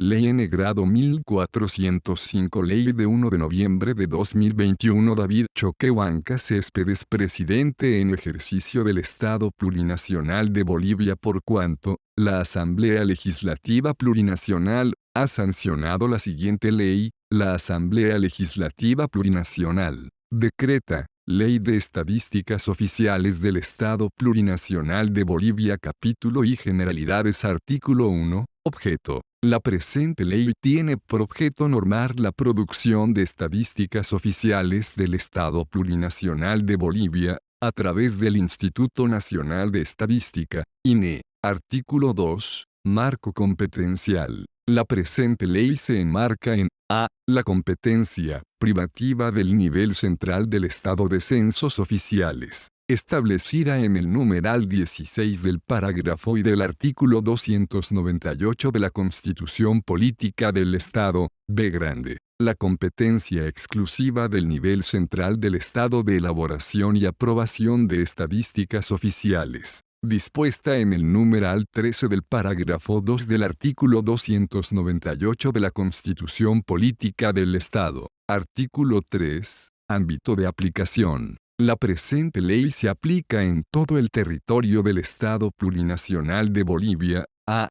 Ley N. Grado 1405. Ley de 1 de noviembre de 2021. David Choquehuanca Céspedes, presidente en ejercicio del Estado Plurinacional de Bolivia, por cuanto la Asamblea Legislativa Plurinacional ha sancionado la siguiente ley. La Asamblea Legislativa Plurinacional decreta Ley de Estadísticas Oficiales del Estado Plurinacional de Bolivia. Capítulo y Generalidades. Artículo 1. Objeto. La presente ley tiene por objeto normar la producción de estadísticas oficiales del Estado Plurinacional de Bolivia, a través del Instituto Nacional de Estadística, INE. Artículo 2. Marco competencial. La presente ley se enmarca en a. La competencia privativa del nivel central del Estado de censos oficiales, establecida en el numeral 16 del parágrafo y del artículo 298 de la Constitución Política del Estado. B. La competencia exclusiva del nivel central del Estado de elaboración y aprobación de estadísticas oficiales, dispuesta en el numeral 13 del parágrafo 2 del artículo 298 de la Constitución Política del Estado. Artículo 3. Ámbito de aplicación. La presente ley se aplica en todo el territorio del Estado Plurinacional de Bolivia, a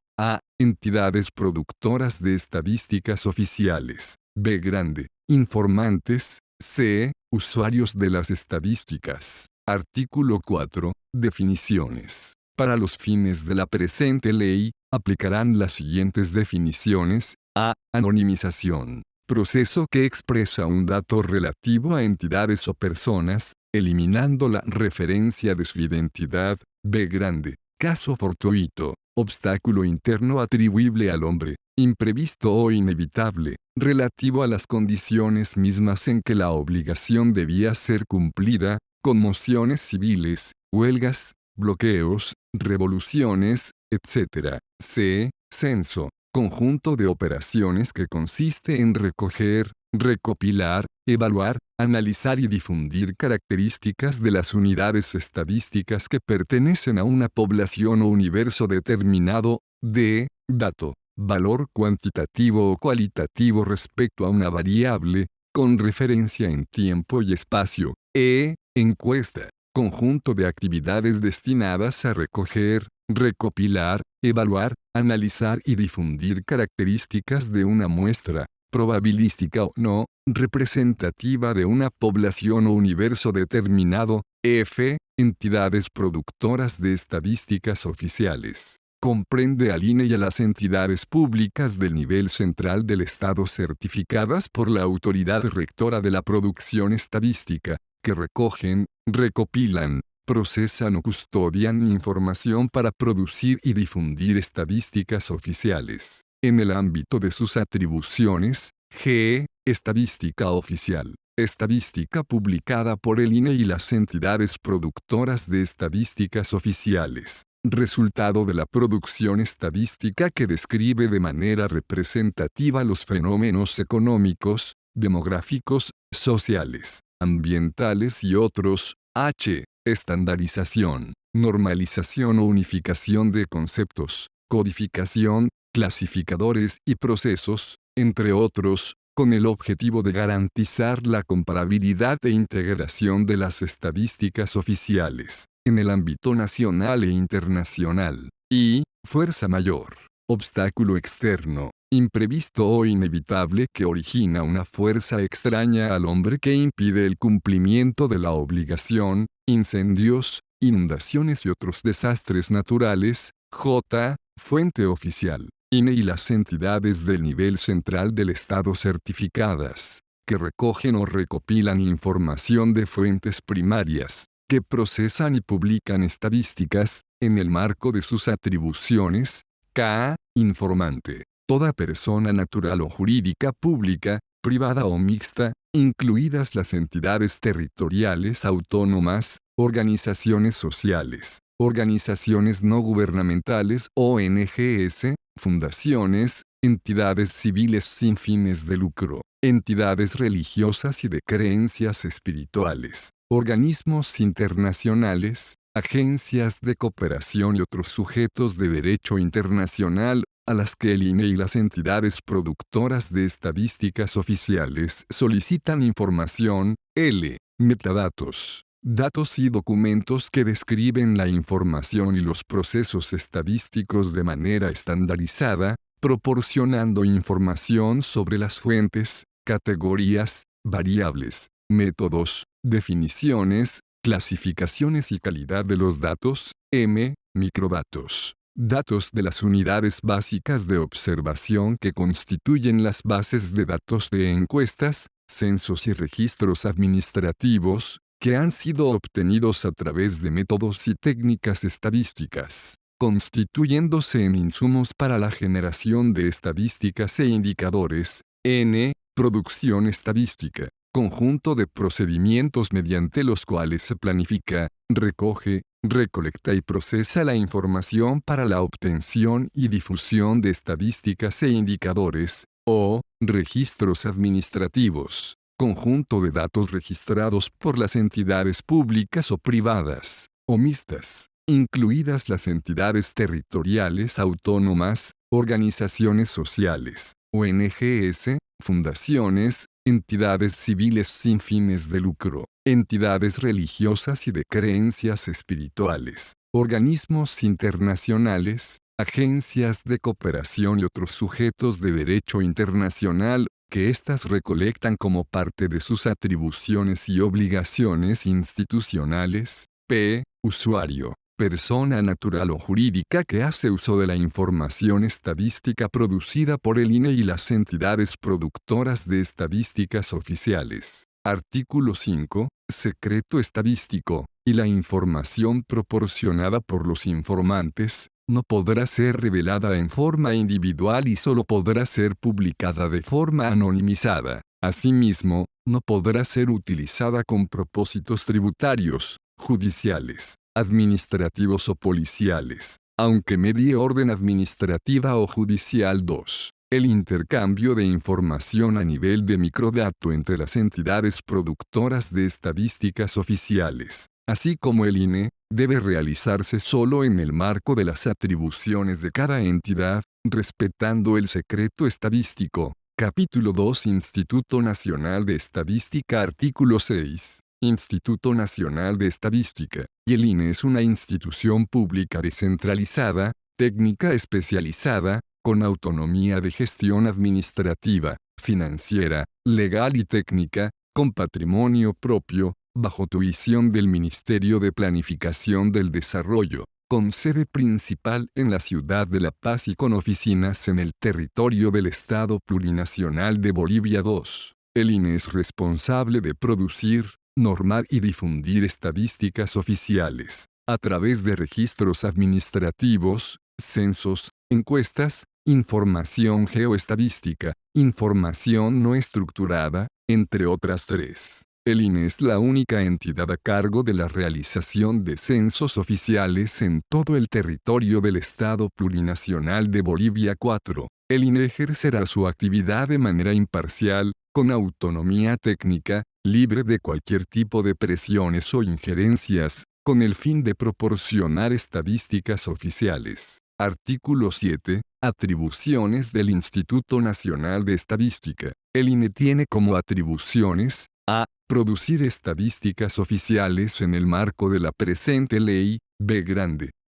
entidades productoras de estadísticas oficiales, b. Informantes, c. Usuarios de las estadísticas. Artículo 4. Definiciones. Para los fines de la presente ley, aplicarán las siguientes definiciones. A. Anonimización. Proceso que expresa un dato relativo a entidades o personas, eliminando la referencia de su identidad. B. Caso fortuito. Obstáculo interno atribuible al hombre, imprevisto o inevitable, relativo a las condiciones mismas en que la obligación debía ser cumplida, conmociones civiles, huelgas, bloqueos, revoluciones, etc. C. Censo. Conjunto de operaciones que consiste en recoger, recopilar, evaluar, analizar y difundir características de las unidades estadísticas que pertenecen a una población o universo determinado. D. Dato. Valor cuantitativo o cualitativo respecto a una variable, con referencia en tiempo y espacio. E. Encuesta. Conjunto de actividades destinadas a recoger, recopilar, evaluar, analizar y difundir características de una muestra, probabilística o no, representativa de una población o universo determinado. F. Entidades productoras de estadísticas oficiales. Comprende al INE y a las entidades públicas del nivel central del Estado certificadas por la autoridad rectora de la producción estadística, que recogen, recopilan, procesan o custodian información para producir y difundir estadísticas oficiales. En el ámbito de sus atribuciones. G. Estadística oficial. Estadística publicada por el INE y las entidades productoras de estadísticas oficiales. Resultado de la producción estadística que describe de manera representativa los fenómenos económicos, demográficos, sociales, ambientales y otros. H. Estandarización, normalización o unificación de conceptos, codificación, clasificadores y procesos, entre otros, con el objetivo de garantizar la comparabilidad e integración de las estadísticas oficiales, en el ámbito nacional e internacional. Y, fuerza mayor, obstáculo externo, imprevisto o inevitable que origina una fuerza extraña al hombre que impide el cumplimiento de la obligación, incendios, inundaciones y otros desastres naturales. J. Fuente oficial. INE y las entidades del nivel central del Estado certificadas, que recogen o recopilan información de fuentes primarias, que procesan y publican estadísticas, en el marco de sus atribuciones. K. Informante. Toda persona natural o jurídica pública, privada o mixta, incluidas las entidades territoriales autónomas, organizaciones sociales, organizaciones no gubernamentales ONGs, fundaciones, entidades civiles sin fines de lucro, entidades religiosas y de creencias espirituales, organismos internacionales, agencias de cooperación y otros sujetos de derecho internacional. a las que el INE y las entidades productoras de estadísticas oficiales solicitan información. L. Metadatos. Datos y documentos que describen la información y los procesos estadísticos de manera estandarizada, proporcionando información sobre las fuentes, categorías, variables, métodos, definiciones, clasificaciones y calidad de los datos. M. Microdatos. Datos de las unidades básicas de observación que constituyen las bases de datos de encuestas, censos y registros administrativos, que han sido obtenidos a través de métodos y técnicas estadísticas, constituyéndose en insumos para la generación de estadísticas e indicadores. N. Producción estadística. Conjunto de procedimientos mediante los cuales se planifica, recoge, recolecta y procesa la información para la obtención y difusión de estadísticas e indicadores, o registros administrativos, conjunto de datos registrados por las entidades públicas o privadas, o mixtas, incluidas las entidades territoriales autónomas, organizaciones sociales, ONGs, fundaciones, entidades civiles sin fines de lucro, entidades religiosas y de creencias espirituales, organismos internacionales, agencias de cooperación y otros sujetos de derecho internacional, que éstas recolectan como parte de sus atribuciones y obligaciones institucionales. P. Usuario. Persona natural o jurídica que hace uso de la información estadística producida por el INE y las entidades productoras de estadísticas oficiales. Artículo 5. Secreto estadístico, y la información proporcionada por los informantes, no podrá ser revelada en forma individual y solo podrá ser publicada de forma anonimizada. Asimismo, no podrá ser utilizada con propósitos tributarios, judiciales, administrativos o policiales, aunque medie orden administrativa o judicial. 2. El intercambio de información a nivel de microdato entre las entidades productoras de estadísticas oficiales, así como el INE, debe realizarse solo en el marco de las atribuciones de cada entidad, respetando el secreto estadístico. Capítulo 2. Instituto Nacional de Estadística. Artículo 6. Instituto Nacional de Estadística, y el INE es una institución pública descentralizada, técnica especializada, con autonomía de gestión administrativa, financiera, legal y técnica, con patrimonio propio, bajo tuición del Ministerio de Planificación del Desarrollo, con sede principal en la ciudad de La Paz y con oficinas en el territorio del Estado Plurinacional de Bolivia. 2. El INE es responsable de producir, normar y difundir estadísticas oficiales, a través de registros administrativos, censos, encuestas, información geoestadística, información no estructurada, entre otras 3. El INE es la única entidad a cargo de la realización de censos oficiales en todo el territorio del Estado Plurinacional de Bolivia. 4. El INE ejercerá su actividad de manera imparcial, con autonomía técnica, libre de cualquier tipo de presiones o injerencias, con el fin de proporcionar estadísticas oficiales. Artículo 7. Atribuciones del Instituto Nacional de Estadística. El INE tiene como atribuciones: a. Producir estadísticas oficiales en el marco de la presente ley. B.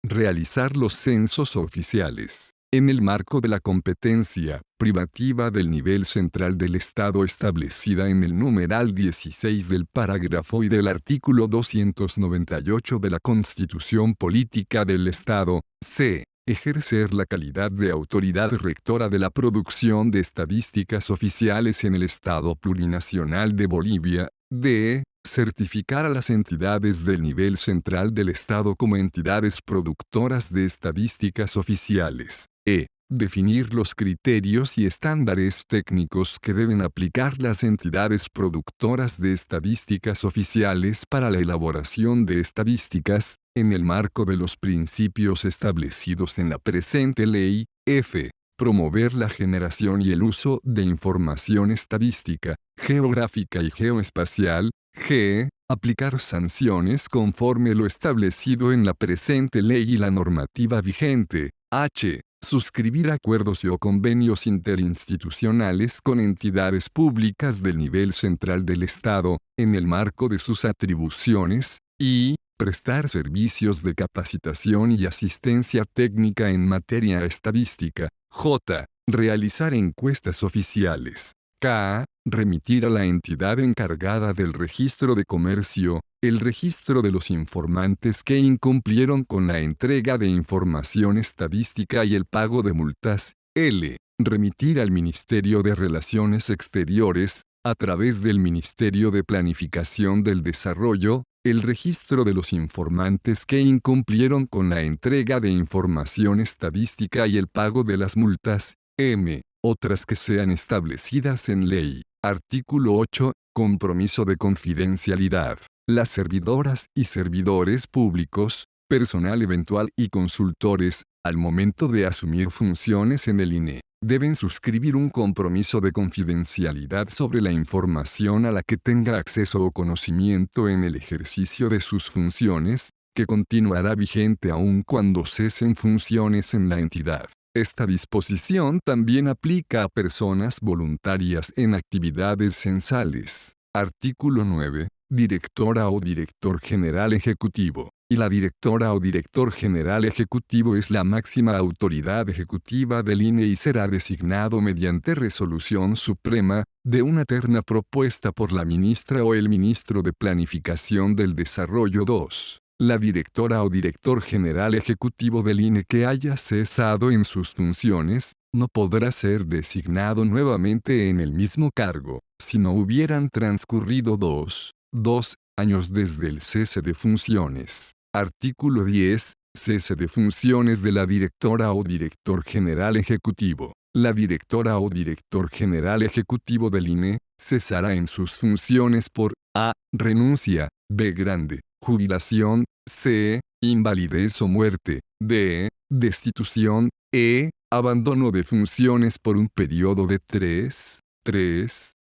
Realizar los censos oficiales en el marco de la competencia privativa del nivel central del Estado establecida en el numeral 16 del parágrafo y del artículo 298 de la Constitución Política del Estado. C. Ejercer la calidad de autoridad rectora de la producción de estadísticas oficiales en el Estado Plurinacional de Bolivia. D. Certificar a las entidades del nivel central del Estado como entidades productoras de estadísticas oficiales. E. Definir los criterios y estándares técnicos que deben aplicar las entidades productoras de estadísticas oficiales para la elaboración de estadísticas, en el marco de los principios establecidos en la presente ley. F. Promover la generación y el uso de información estadística, geográfica y geoespacial. G. Aplicar sanciones conforme lo establecido en la presente ley y la normativa vigente. H. Suscribir acuerdos o convenios interinstitucionales con entidades públicas del nivel central del Estado, en el marco de sus atribuciones, y prestar servicios de capacitación y asistencia técnica en materia estadística. J. Realizar encuestas oficiales. K. Remitir a la entidad encargada del registro de comercio, el registro de los informantes que incumplieron con la entrega de información estadística y el pago de multas. L. Remitir al Ministerio de Relaciones Exteriores, a través del Ministerio de Planificación del Desarrollo, el registro de los informantes que incumplieron con la entrega de información estadística y el pago de las multas. M. Otras que sean establecidas en ley. Artículo 8. Compromiso de confidencialidad. Las servidoras y servidores públicos, personal eventual y consultores, al momento de asumir funciones en el INE, deben suscribir un compromiso de confidencialidad sobre la información a la que tenga acceso o conocimiento en el ejercicio de sus funciones, que continuará vigente aun cuando cesen funciones en la entidad. Esta disposición también aplica a personas voluntarias en actividades censales. Artículo 9. Directora o director general ejecutivo. Y la directora o director general ejecutivo es la máxima autoridad ejecutiva del INE y será designado mediante resolución suprema, de una terna propuesta por la ministra o el ministro de Planificación del Desarrollo. 2. La directora o director general ejecutivo del INE que haya cesado en sus funciones, no podrá ser designado nuevamente en el mismo cargo, si no hubieran transcurrido 2 años desde el cese de funciones. Artículo 10. Cese de funciones de la directora o director general ejecutivo. La directora o director general ejecutivo del INE, cesará en sus funciones por a. Renuncia, b. Jubilación, c. Invalidez o muerte, d. Destitución, e. Abandono de funciones por un periodo de 3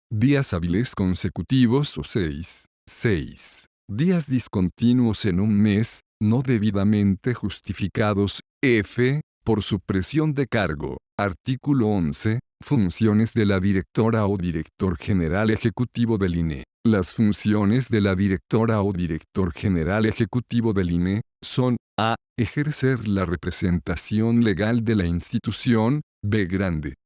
días hábiles consecutivos o 6 días discontinuos en un mes, no debidamente justificados. F. Por supresión de cargo. Artículo 11. Funciones de la directora o director general ejecutivo del INE. Las funciones de la directora o director general ejecutivo del INE son a. Ejercer la representación legal de la institución, b.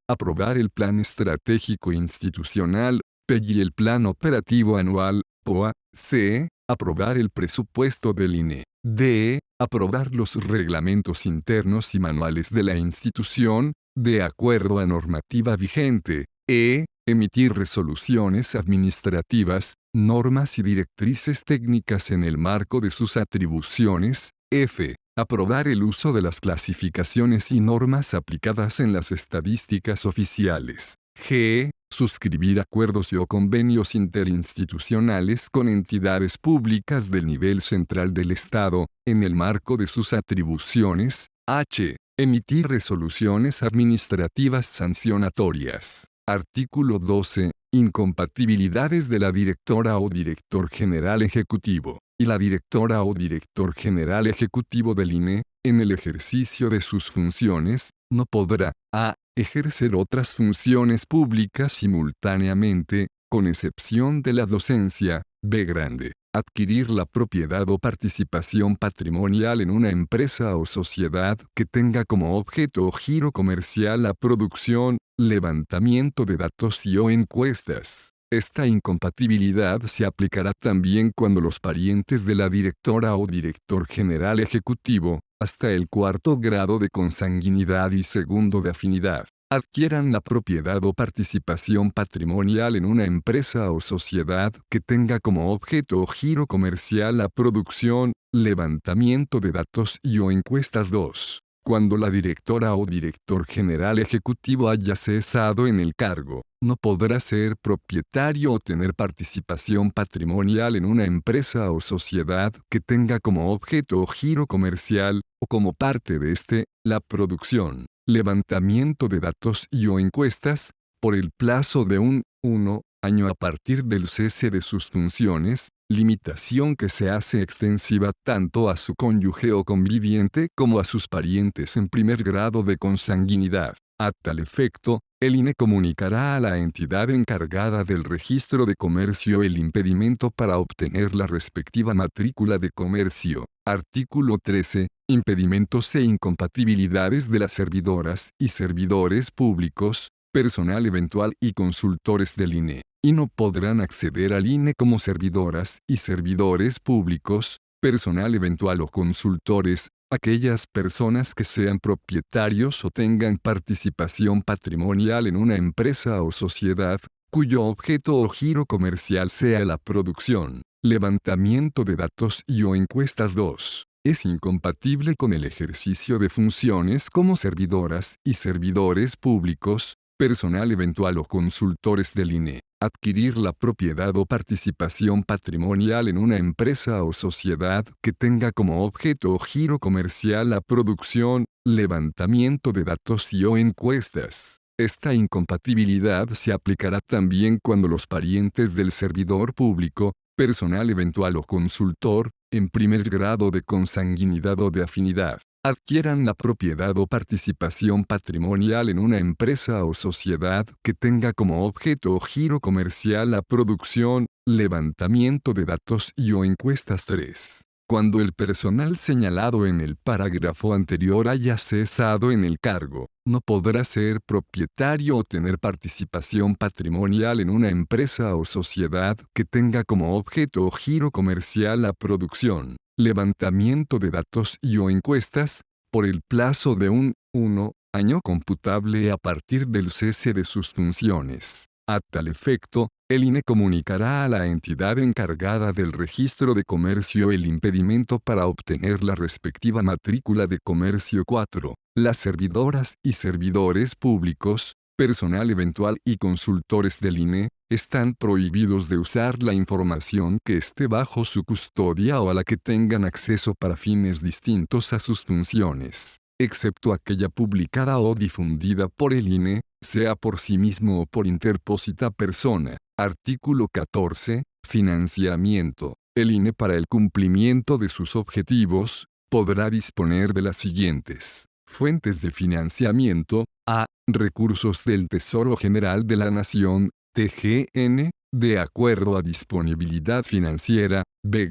Aprobar el plan estratégico institucional, p. y el plan operativo anual, POA, c. Aprobar el presupuesto del INE, d. Aprobar los reglamentos internos y manuales de la institución, de acuerdo a normativa vigente, e. Emitir resoluciones administrativas, normas y directrices técnicas en el marco de sus atribuciones. F. Aprobar el uso de las clasificaciones y normas aplicadas en las estadísticas oficiales. G. Suscribir acuerdos o convenios interinstitucionales con entidades públicas del nivel central del Estado, en el marco de sus atribuciones. H. Emitir resoluciones administrativas sancionatorias. Artículo 12. Incompatibilidades de la directora o director general ejecutivo. Y la directora o director general ejecutivo del INE, en el ejercicio de sus funciones, no podrá a. Ejercer otras funciones públicas simultáneamente, con excepción de la docencia, b. Adquirir la propiedad o participación patrimonial en una empresa o sociedad que tenga como objeto o giro comercial la producción, levantamiento de datos y o encuestas. Esta incompatibilidad se aplicará también cuando los parientes de la directora o director general ejecutivo, hasta el 4º grado de consanguinidad y 2º de afinidad, adquieran la propiedad o participación patrimonial en una empresa o sociedad que tenga como objeto o giro comercial la producción, levantamiento de datos y o encuestas. 2. Cuando la directora o director general ejecutivo haya cesado en el cargo, no podrá ser propietario o tener participación patrimonial en una empresa o sociedad que tenga como objeto o giro comercial, o como parte de la producción, levantamiento de datos y o encuestas, por el plazo de 1 año a partir del cese de sus funciones, limitación que se hace extensiva tanto a su cónyuge o conviviente como a sus parientes en primer grado de consanguinidad. A tal efecto, el INE comunicará a la entidad encargada del registro de comercio el impedimento para obtener la respectiva matrícula de comercio. Artículo 13. Impedimentos e incompatibilidades de las servidoras y servidores públicos, personal eventual y consultores del INE. Y no podrán acceder al INE como servidoras y servidores públicos, personal eventual o consultores, aquellas personas que sean propietarios o tengan participación patrimonial en una empresa o sociedad, cuyo objeto o giro comercial sea la producción, levantamiento de datos y o encuestas. 2. Es incompatible con el ejercicio de funciones como servidoras y servidores públicos, personal eventual o consultores del INE, adquirir la propiedad o participación patrimonial en una empresa o sociedad que tenga como objeto o giro comercial la producción, levantamiento de datos y o encuestas. Esta incompatibilidad se aplicará también cuando los parientes del servidor público, personal eventual o consultor, en primer grado de consanguinidad o de afinidad, adquieran la propiedad o participación patrimonial en una empresa o sociedad que tenga como objeto o giro comercial la producción, levantamiento de datos y o encuestas. 3. Cuando el personal señalado en el parágrafo anterior haya cesado en el cargo, no podrá ser propietario o tener participación patrimonial en una empresa o sociedad que tenga como objeto o giro comercial la producción, levantamiento de datos y o encuestas, por el plazo de un 1 año computable a partir del cese de sus funciones. A tal efecto, el INE comunicará a la entidad encargada del registro de comercio el impedimento para obtener la respectiva matrícula de comercio. 4. Las servidoras y servidores públicos, personal eventual y consultores del INE, están prohibidos de usar la información que esté bajo su custodia o a la que tengan acceso para fines distintos a sus funciones, excepto aquella publicada o difundida por el INE, sea por sí mismo o por interpósita persona. Artículo 14. Financiamiento. El INE, para el cumplimiento de sus objetivos, podrá disponer de las siguientes fuentes de financiamiento: a. Recursos del Tesoro General de la Nación, TGN, de acuerdo a disponibilidad financiera; b.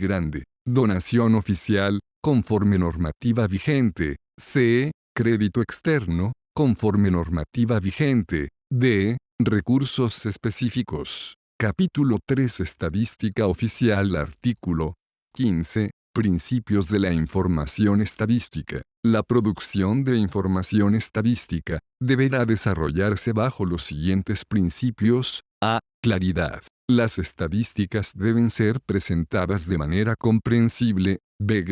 Donación oficial, conforme normativa vigente; c. Crédito externo, conforme normativa vigente; d. Recursos específicos. Capítulo 3. Estadística oficial. Artículo 15. Principios de la información estadística. La producción de información estadística deberá desarrollarse bajo los siguientes principios. A. Claridad. Las estadísticas deben ser presentadas de manera comprensible. B.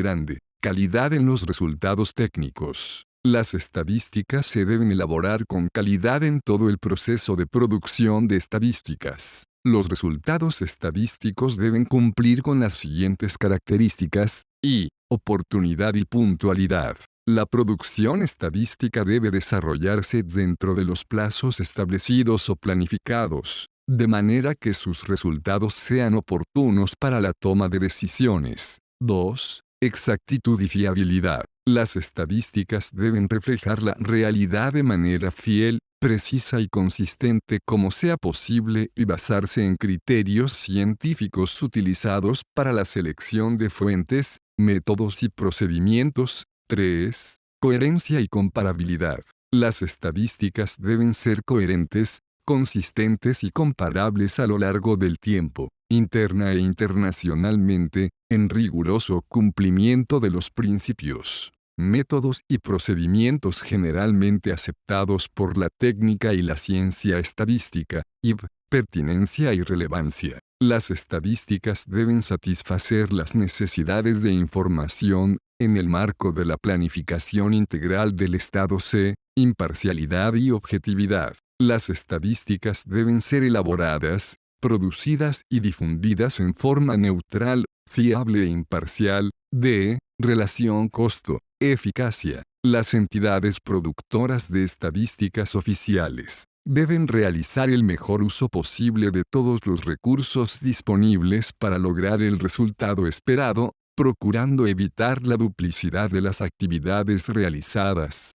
Calidad en los resultados técnicos. Las estadísticas se deben elaborar con calidad en todo el proceso de producción de estadísticas. Los resultados estadísticos deben cumplir con las siguientes características: y. Oportunidad y puntualidad. La producción estadística debe desarrollarse dentro de los plazos establecidos o planificados, de manera que sus resultados sean oportunos para la toma de decisiones. 2. Exactitud y fiabilidad. Las estadísticas deben reflejar la realidad de manera fiel, precisa y consistente como sea posible y basarse en criterios científicos utilizados para la selección de fuentes, métodos y procedimientos. 3. Coherencia y comparabilidad. Las estadísticas deben ser coherentes, consistentes y comparables a lo largo del tiempo, interna e internacionalmente, en riguroso cumplimiento de los principios, métodos y procedimientos generalmente aceptados por la técnica y la ciencia estadística, y pertinencia y relevancia. Las estadísticas deben satisfacer las necesidades de información, en el marco de la planificación integral del Estado. C. Imparcialidad y objetividad. Las estadísticas deben ser elaboradas, producidas y difundidas en forma neutral, fiable e imparcial. D. Relación costo-eficacia. Las entidades productoras de estadísticas oficiales deben realizar el mejor uso posible de todos los recursos disponibles para lograr el resultado esperado, procurando evitar la duplicidad de las actividades realizadas.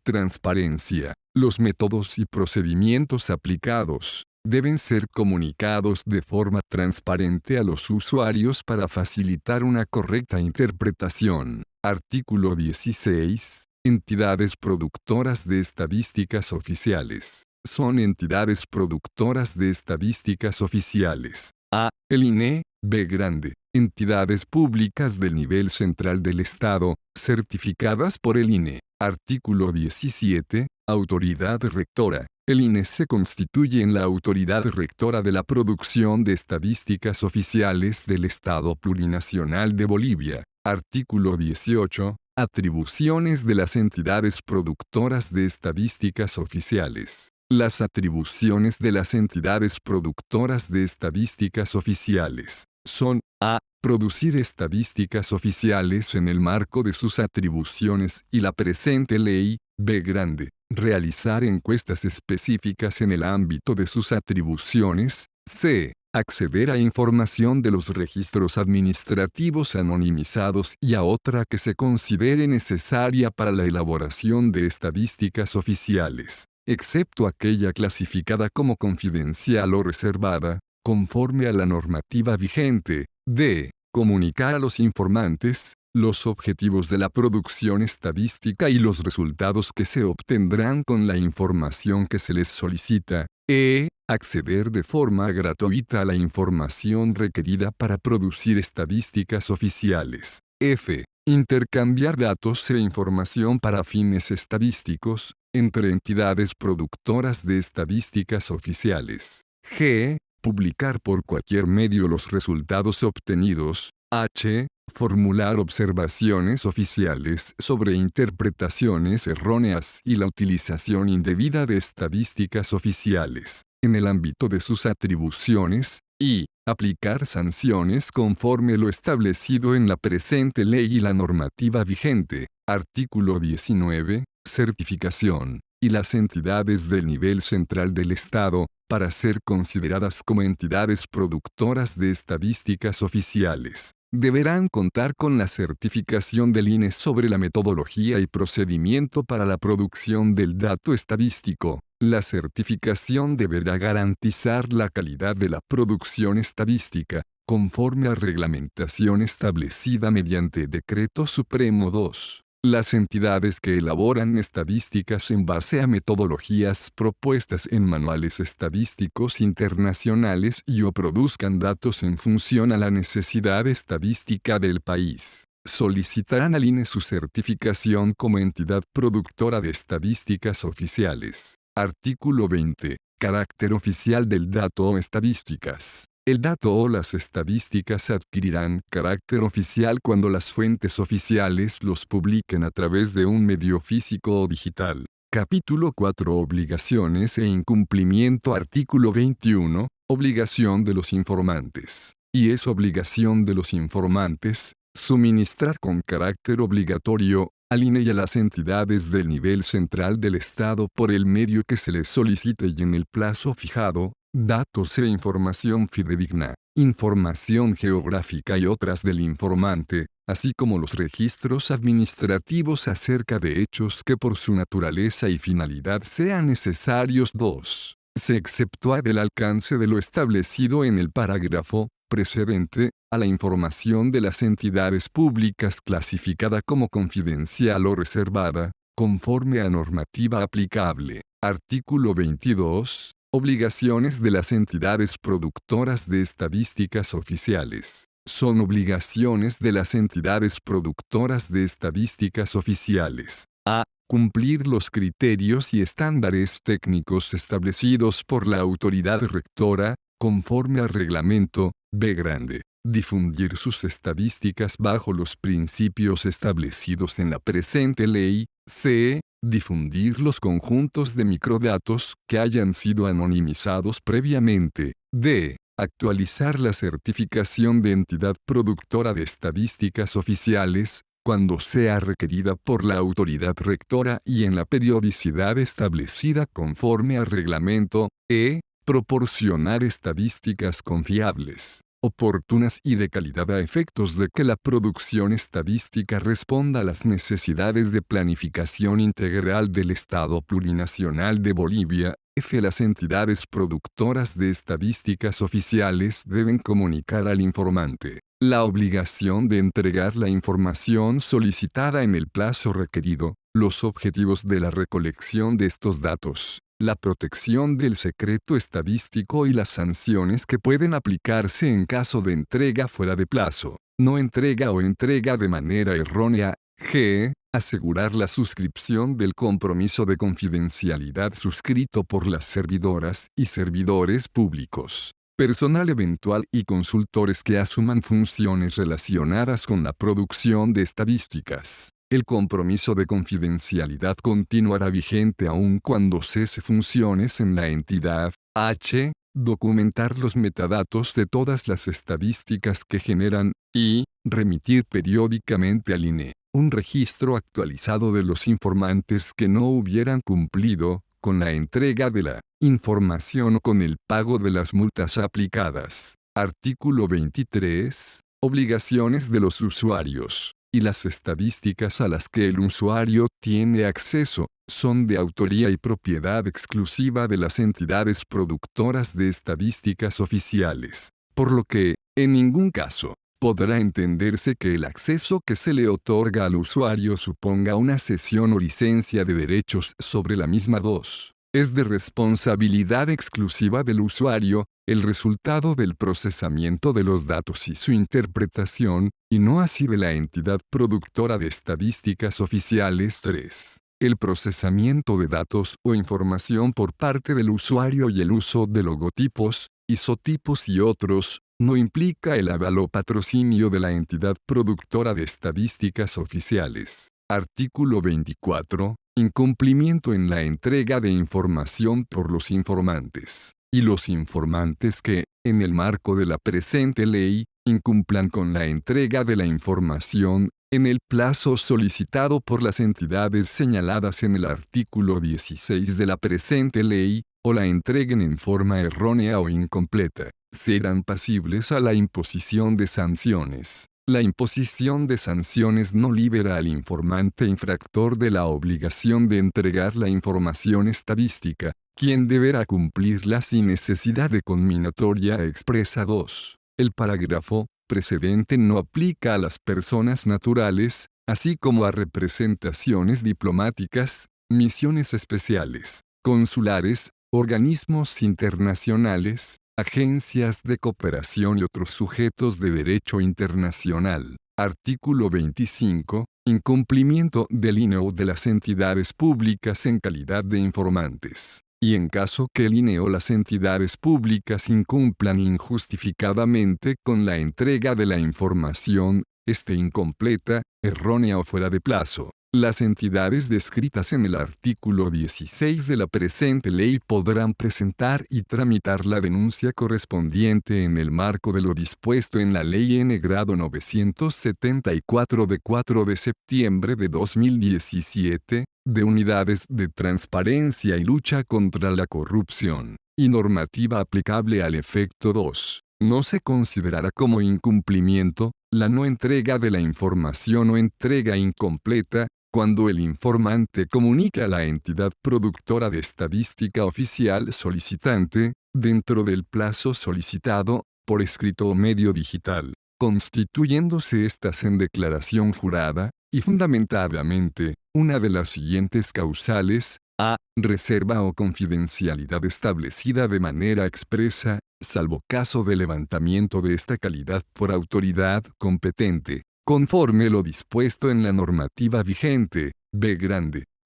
Transparencia. Los métodos y procedimientos aplicados deben ser comunicados de forma transparente a los usuarios para facilitar una correcta interpretación. Artículo 16. Entidades productoras de estadísticas oficiales. Son entidades productoras de estadísticas oficiales. A. El INE. B. Entidades públicas del nivel central del Estado, certificadas por el INE. Artículo 17. Autoridad rectora. El INE se constituye en la autoridad rectora de la producción de estadísticas oficiales del Estado Plurinacional de Bolivia. Artículo 18. Atribuciones de las entidades productoras de estadísticas oficiales. Las atribuciones de las entidades productoras de estadísticas oficiales son: a. Producir estadísticas oficiales en el marco de sus atribuciones y la presente ley. B. Realizar encuestas específicas en el ámbito de sus atribuciones. C. Acceder a información de los registros administrativos anonimizados y a otra que se considere necesaria para la elaboración de estadísticas oficiales, excepto aquella clasificada como confidencial o reservada, conforme a la normativa vigente. D. Comunicar a los informantes los objetivos de la producción estadística y los resultados que se obtendrán con la información que se les solicita. Acceder de forma gratuita a la información requerida para producir estadísticas oficiales. F. Intercambiar datos e información para fines estadísticos entre entidades productoras de estadísticas oficiales. G. Publicar por cualquier medio los resultados obtenidos. H. Formular observaciones oficiales sobre interpretaciones erróneas y la utilización indebida de estadísticas oficiales en el ámbito de sus atribuciones, y aplicar sanciones conforme lo establecido en la presente ley y la normativa vigente. Artículo 19. Certificación. Y las entidades del nivel central del Estado, para ser consideradas como entidades productoras de estadísticas oficiales, deberán contar con la certificación del INE sobre la metodología y procedimiento para la producción del dato estadístico. La certificación deberá garantizar la calidad de la producción estadística, conforme a reglamentación establecida mediante Decreto Supremo 2. Las entidades que elaboran estadísticas en base a metodologías propuestas en manuales estadísticos internacionales o produzcan datos en función a la necesidad estadística del país, solicitarán al INE su certificación como entidad productora de estadísticas oficiales. Artículo 20. Carácter oficial del dato o estadísticas. El dato o las estadísticas adquirirán carácter oficial cuando las fuentes oficiales los publiquen a través de un medio físico o digital. Capítulo 4. Obligaciones e incumplimiento. Artículo 21. Obligación de los informantes. Y es obligación de los informantes suministrar con carácter obligatorio al INE y a las entidades del nivel central del Estado por el medio que se les solicite y en el plazo fijado, datos e información fidedigna, información geográfica y otras del informante, así como los registros administrativos acerca de hechos que por su naturaleza y finalidad sean necesarios. 2. Se exceptúa del alcance de lo establecido en el parágrafo precedente, a la información de las entidades públicas clasificada como confidencial o reservada, conforme a normativa aplicable. Artículo 22. Obligaciones de las entidades productoras de estadísticas oficiales. Son obligaciones de las entidades productoras de estadísticas oficiales: a. Cumplir los criterios y estándares técnicos establecidos por la autoridad rectora, conforme al reglamento. B. Difundir sus estadísticas bajo los principios establecidos en la presente ley. C. Difundir los conjuntos de microdatos que hayan sido anonimizados previamente. D. Actualizar la certificación de entidad productora de estadísticas oficiales, cuando sea requerida por la autoridad rectora y en la periodicidad establecida conforme al reglamento, proporcionar estadísticas confiables, oportunas y de calidad a efectos de que la producción estadística responda a las necesidades de planificación integral del Estado Plurinacional de Bolivia. Las entidades productoras de estadísticas oficiales deben comunicar al informante la obligación de entregar la información solicitada en el plazo requerido, los objetivos de la recolección de estos datos, la protección del secreto estadístico y las sanciones que pueden aplicarse en caso de entrega fuera de plazo, no entrega o entrega de manera errónea. Asegurar la suscripción del compromiso de confidencialidad suscrito por las servidoras y servidores públicos, personal eventual y consultores que asuman funciones relacionadas con la producción de estadísticas. El compromiso de confidencialidad continuará vigente aun cuando cese funciones en la entidad. Documentar los metadatos de todas las estadísticas que generan, y remitir periódicamente al INE un registro actualizado de los informantes que no hubieran cumplido con la entrega de la información o con el pago de las multas aplicadas. Artículo 23. Obligaciones de los usuarios y las estadísticas a las que el usuario tiene acceso son de autoría y propiedad exclusiva de las entidades productoras de estadísticas oficiales, por lo que, en ningún caso, podrá entenderse que el acceso que se le otorga al usuario suponga una cesión o licencia de derechos sobre la misma. Es de responsabilidad exclusiva del usuario, el resultado del procesamiento de los datos y su interpretación, y no así de la entidad productora de estadísticas oficiales. 3. El procesamiento de datos o información por parte del usuario y el uso de logotipos, isotipos y otros, no implica el aval o patrocinio de la entidad productora de estadísticas oficiales. Artículo 24. Incumplimiento en la entrega de información por los informantes, y los informantes que, en el marco de la presente ley, incumplan con la entrega de la información, en el plazo solicitado por las entidades señaladas en el artículo 16 de la presente ley, o la entreguen en forma errónea o incompleta, serán pasibles a la imposición de sanciones. La imposición de sanciones no libera al informante infractor de la obligación de entregar la información estadística, quien deberá cumplirla sin necesidad de conminatoria expresa. 2. El parágrafo precedente no aplica a las personas naturales, así como a representaciones diplomáticas, misiones especiales, consulares, organismos internacionales, agencias de cooperación y otros sujetos de derecho internacional. Artículo 25. Incumplimiento del INE o de las entidades públicas en calidad de informantes. Y en caso que el INE o las entidades públicas incumplan injustificadamente con la entrega de la información, esté incompleta, errónea o fuera de plazo, las entidades descritas en el artículo 16 de la presente ley podrán presentar y tramitar la denuncia correspondiente en el marco de lo dispuesto en la Ley N. Grado 974 de 4 de septiembre de 2017, de Unidades de Transparencia y Lucha contra la Corrupción, y normativa aplicable al efecto. 2. No se considerará como incumplimiento la no entrega de la información o entrega incompleta, cuando el informante comunica a la entidad productora de estadística oficial solicitante, dentro del plazo solicitado, por escrito o medio digital, constituyéndose éstas en declaración jurada, y fundamentadamente, una de las siguientes causales: a. Reserva o confidencialidad establecida de manera expresa, salvo caso de levantamiento de esta calidad por autoridad competente, conforme lo dispuesto en la normativa vigente. B.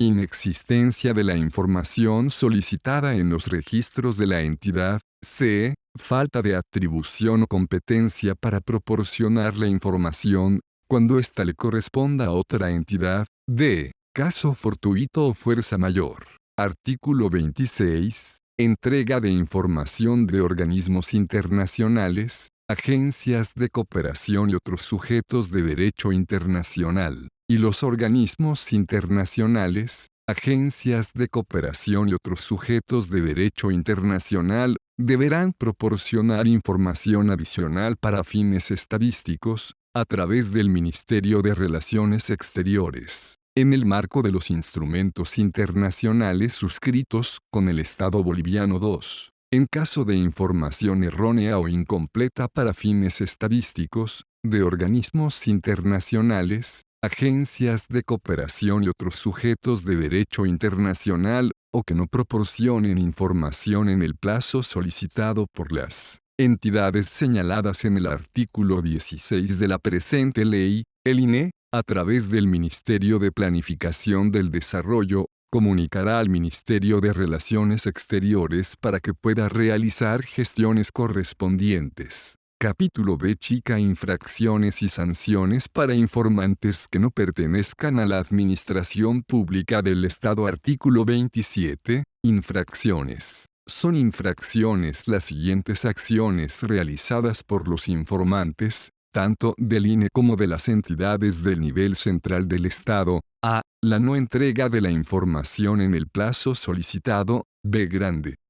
Inexistencia de la información solicitada en los registros de la entidad. C. Falta de atribución o competencia para proporcionar la información, cuando ésta le corresponda a otra entidad. D. Caso fortuito o fuerza mayor. Artículo 26. Entrega de información de organismos internacionales, agencias de cooperación y otros sujetos de derecho internacional, y los organismos internacionales, agencias de cooperación y otros sujetos de derecho internacional, deberán proporcionar información adicional para fines estadísticos, a través del Ministerio de Relaciones Exteriores, en el marco de los instrumentos internacionales suscritos con el Estado boliviano. 2. En caso de información errónea o incompleta para fines estadísticos, de organismos internacionales, agencias de cooperación y otros sujetos de derecho internacional, o que no proporcionen información en el plazo solicitado por las entidades señaladas en el artículo 16 de la presente ley, el INE, a través del Ministerio de Planificación del Desarrollo, comunicará al Ministerio de Relaciones Exteriores para que pueda realizar gestiones correspondientes. Capítulo B. Chica. Infracciones y sanciones para informantes que no pertenezcan a la Administración Pública del Estado. Artículo 27. Infracciones. Son infracciones las siguientes acciones realizadas por los informantes, tanto del INE como de las entidades del nivel central del Estado. A. La no entrega de la información en el plazo solicitado. B.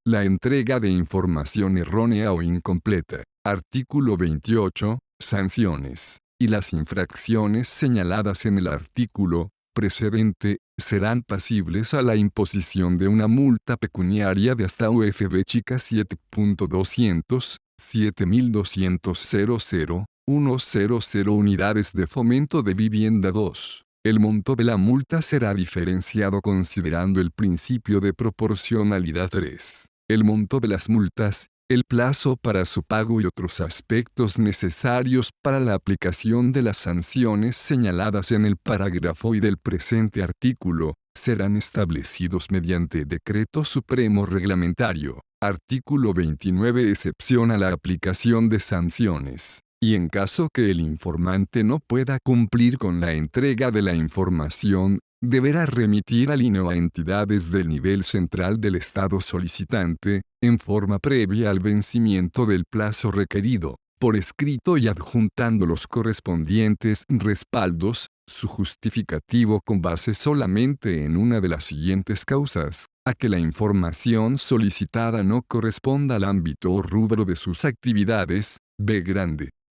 La entrega de información errónea o incompleta. Artículo 28. Sanciones. Y las infracciones señaladas en el artículo precedente serán pasibles a la imposición de una multa pecuniaria de hasta UFB chica 7.200, 7.200.00.100 unidades de fomento de vivienda. 2. El monto de la multa será diferenciado considerando el principio de proporcionalidad. 3. El monto de las multas, el plazo para su pago y otros aspectos necesarios para la aplicación de las sanciones señaladas en el parágrafo y del presente artículo, serán establecidos mediante decreto supremo reglamentario. Artículo 29. Excepción a la aplicación de sanciones. Y en caso que el informante no pueda cumplir con la entrega de la información, deberá remitir al INE o a entidades del nivel central del Estado solicitante, en forma previa al vencimiento del plazo requerido, por escrito y adjuntando los correspondientes respaldos, su justificativo con base solamente en una de las siguientes causas: a que la información solicitada no corresponda al ámbito o rubro de sus actividades. B.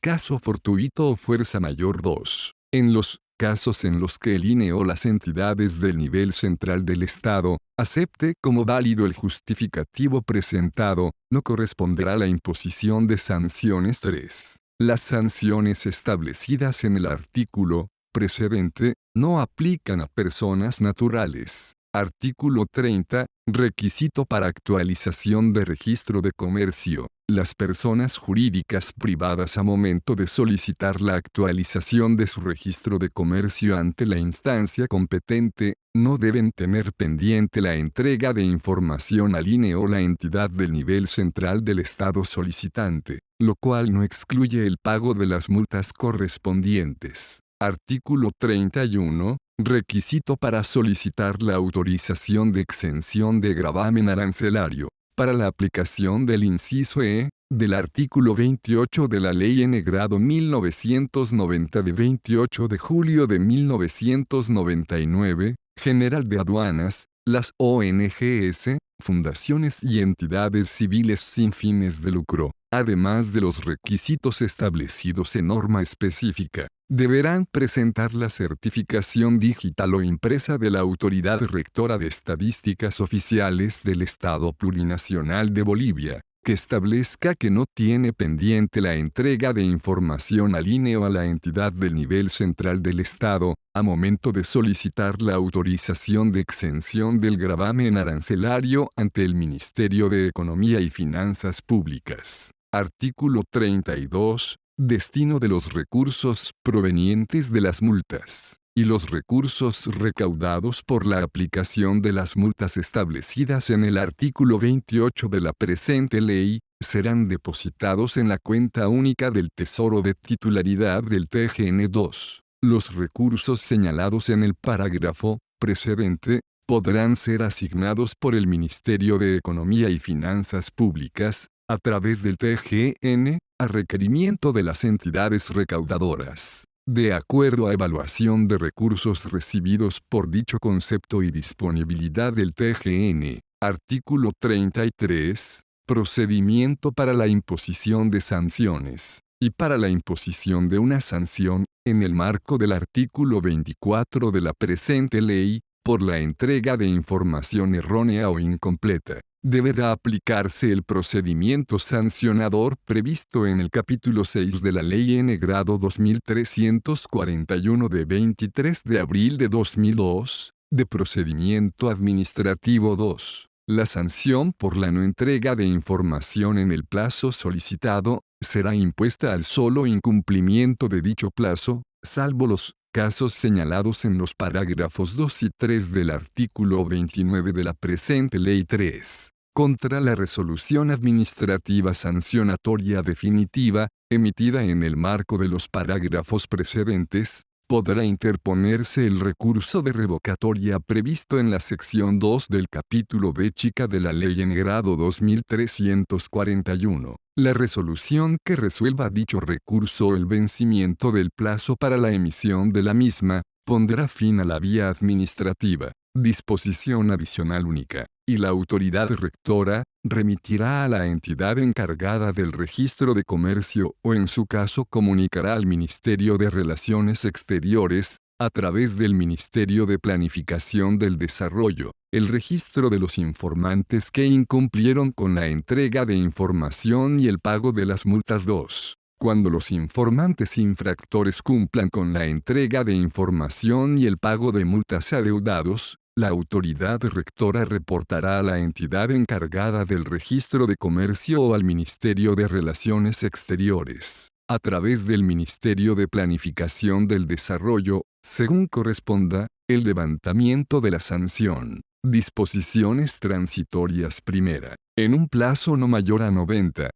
Caso fortuito o fuerza mayor. 2. En los casos en los que el INE o las entidades del nivel central del Estado acepte como válido el justificativo presentado, no corresponderá la imposición de sanciones. 3. Las sanciones establecidas en el artículo precedente no aplican a personas naturales. Artículo 30. Requisito para actualización de registro de comercio. Las personas jurídicas privadas a momento de solicitar la actualización de su registro de comercio ante la instancia competente, no deben tener pendiente la entrega de información al INE o la entidad del nivel central del Estado solicitante, lo cual no excluye el pago de las multas correspondientes. Artículo 31. Requisito para solicitar la autorización de exención de gravamen arancelario. Para la aplicación del inciso E, del artículo 28 de la Ley N-Grado 1990 de 28 de julio de 1999, General de Aduanas, las ONGs, fundaciones y entidades civiles sin fines de lucro, además de los requisitos establecidos en norma específica, deberán presentar la certificación digital o impresa de la Autoridad Rectora de Estadísticas Oficiales del Estado Plurinacional de Bolivia, que establezca que no tiene pendiente la entrega de información al INE o a la entidad del nivel central del Estado, a momento de solicitar la autorización de exención del gravamen arancelario ante el Ministerio de Economía y Finanzas Públicas. Artículo 32. Destino de los recursos provenientes de las multas, y los recursos recaudados por la aplicación de las multas establecidas en el artículo 28 de la presente ley, serán depositados en la cuenta única del Tesoro de titularidad del TGN. 2. Los recursos señalados en el parágrafo precedente podrán ser asignados por el Ministerio de Economía y Finanzas Públicas, a través del TGN, a requerimiento de las entidades recaudadoras, de acuerdo a evaluación de recursos recibidos por dicho concepto y disponibilidad del TGN. Artículo 33. Procedimiento para la imposición de sanciones, y para la imposición de una sanción, en el marco del artículo 24 de la presente ley, por la entrega de información errónea o incompleta, deberá aplicarse el procedimiento sancionador previsto en el capítulo 6 de la Ley N. Grado 2341 de 23 de abril de 2002, de procedimiento administrativo 2. La sanción por la no entrega de información en el plazo solicitado, será impuesta al solo incumplimiento de dicho plazo, salvo los casos señalados en los parágrafos 2 y 3 del artículo 29 de la presente Ley 3. Contra la resolución administrativa sancionatoria definitiva, emitida en el marco de los parágrafos precedentes, podrá interponerse el recurso de revocatoria previsto en la sección 2 del capítulo B chica de la Ley N. Grado 2341. La resolución que resuelva dicho recurso o el vencimiento del plazo para la emisión de la misma, pondrá fin a la vía administrativa. Disposición adicional única, y la autoridad rectora, remitirá a la entidad encargada del registro de comercio o en su caso comunicará al Ministerio de Relaciones Exteriores, a través del Ministerio de Planificación del Desarrollo, el registro de los informantes que incumplieron con la entrega de información y el pago de las multas. 2. Cuando los informantes infractores cumplan con la entrega de información y el pago de multas adeudados, la autoridad rectora reportará a la entidad encargada del registro de comercio o al Ministerio de Relaciones Exteriores, a través del Ministerio de Planificación del Desarrollo, según corresponda, el levantamiento de la sanción. Disposiciones transitorias. Primera. En un plazo no mayor a 90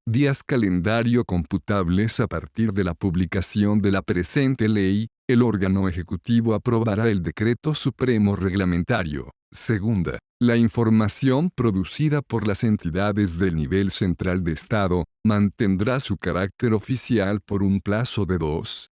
días calendario computables a partir de la publicación de la presente ley, el órgano ejecutivo aprobará el decreto supremo reglamentario. Segunda, la información producida por las entidades del nivel central de Estado, mantendrá su carácter oficial por un plazo de 2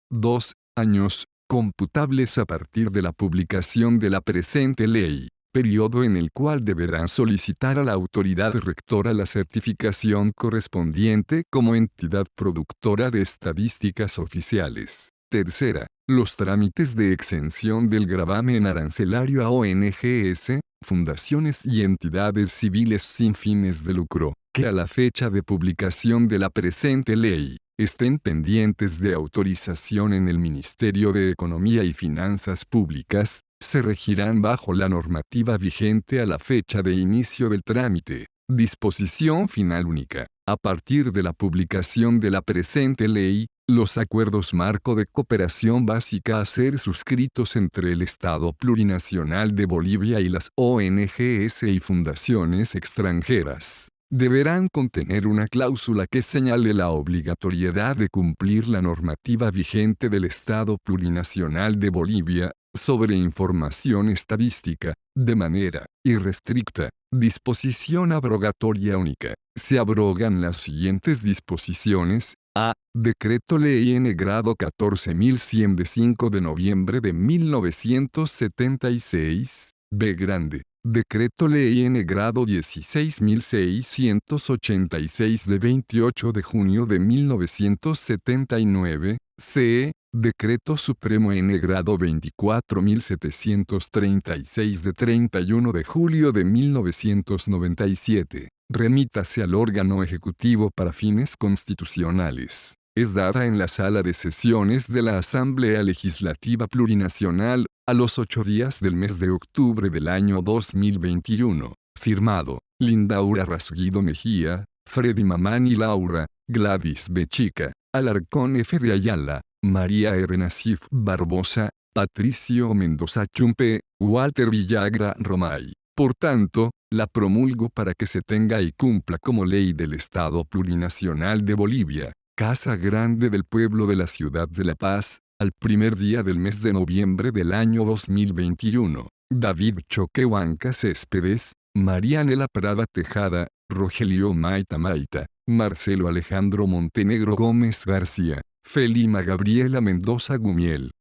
años, computables a partir de la publicación de la presente ley, periodo en el cual deberán solicitar a la autoridad rectora la certificación correspondiente como entidad productora de estadísticas oficiales. Tercera, los trámites de exención del gravamen arancelario a ONGs, fundaciones y entidades civiles sin fines de lucro, que a la fecha de publicación de la presente ley, estén pendientes de autorización en el Ministerio de Economía y Finanzas Públicas, se regirán bajo la normativa vigente a la fecha de inicio del trámite. Disposición final única. A partir de la publicación de la presente ley, los acuerdos marco de cooperación básica a ser suscritos entre el Estado Plurinacional de Bolivia y las ONGs y fundaciones extranjeras deberán contener una cláusula que señale la obligatoriedad de cumplir la normativa vigente del Estado Plurinacional de Bolivia, sobre información estadística, de manera irrestricta. Disposición abrogatoria única. Se abrogan las siguientes disposiciones. A. Decreto Ley N. Grado 14100 de 5 de noviembre de 1976. B. Grande. Decreto Ley N. Grado 16686 de 28 de junio de 1979. C. Decreto Supremo N. Grado 24736 de 31 de julio de 1997. Remítase al órgano ejecutivo para fines constitucionales. Es dada en la sala de sesiones de la Asamblea Legislativa Plurinacional, a los 8 días del mes de octubre del año 2021. Firmado, Lindaura Rasguido Mejía, Freddy Mamani Laura, Gladys Bechica, Alarcón F. de Ayala, María R. Nasif Barbosa, Patricio Mendoza Chumpe, Walter Villagra Romay. Por tanto, la promulgo para que se tenga y cumpla como ley del Estado Plurinacional de Bolivia, Casa Grande del Pueblo de la Ciudad de La Paz, al primer día del mes de noviembre del año 2021. David Choquehuanca Céspedes, Marianela Prada Tejada, Rogelio Maita Maita, Marcelo Alejandro Montenegro Gómez García, Felima Gabriela Mendoza Gumiel.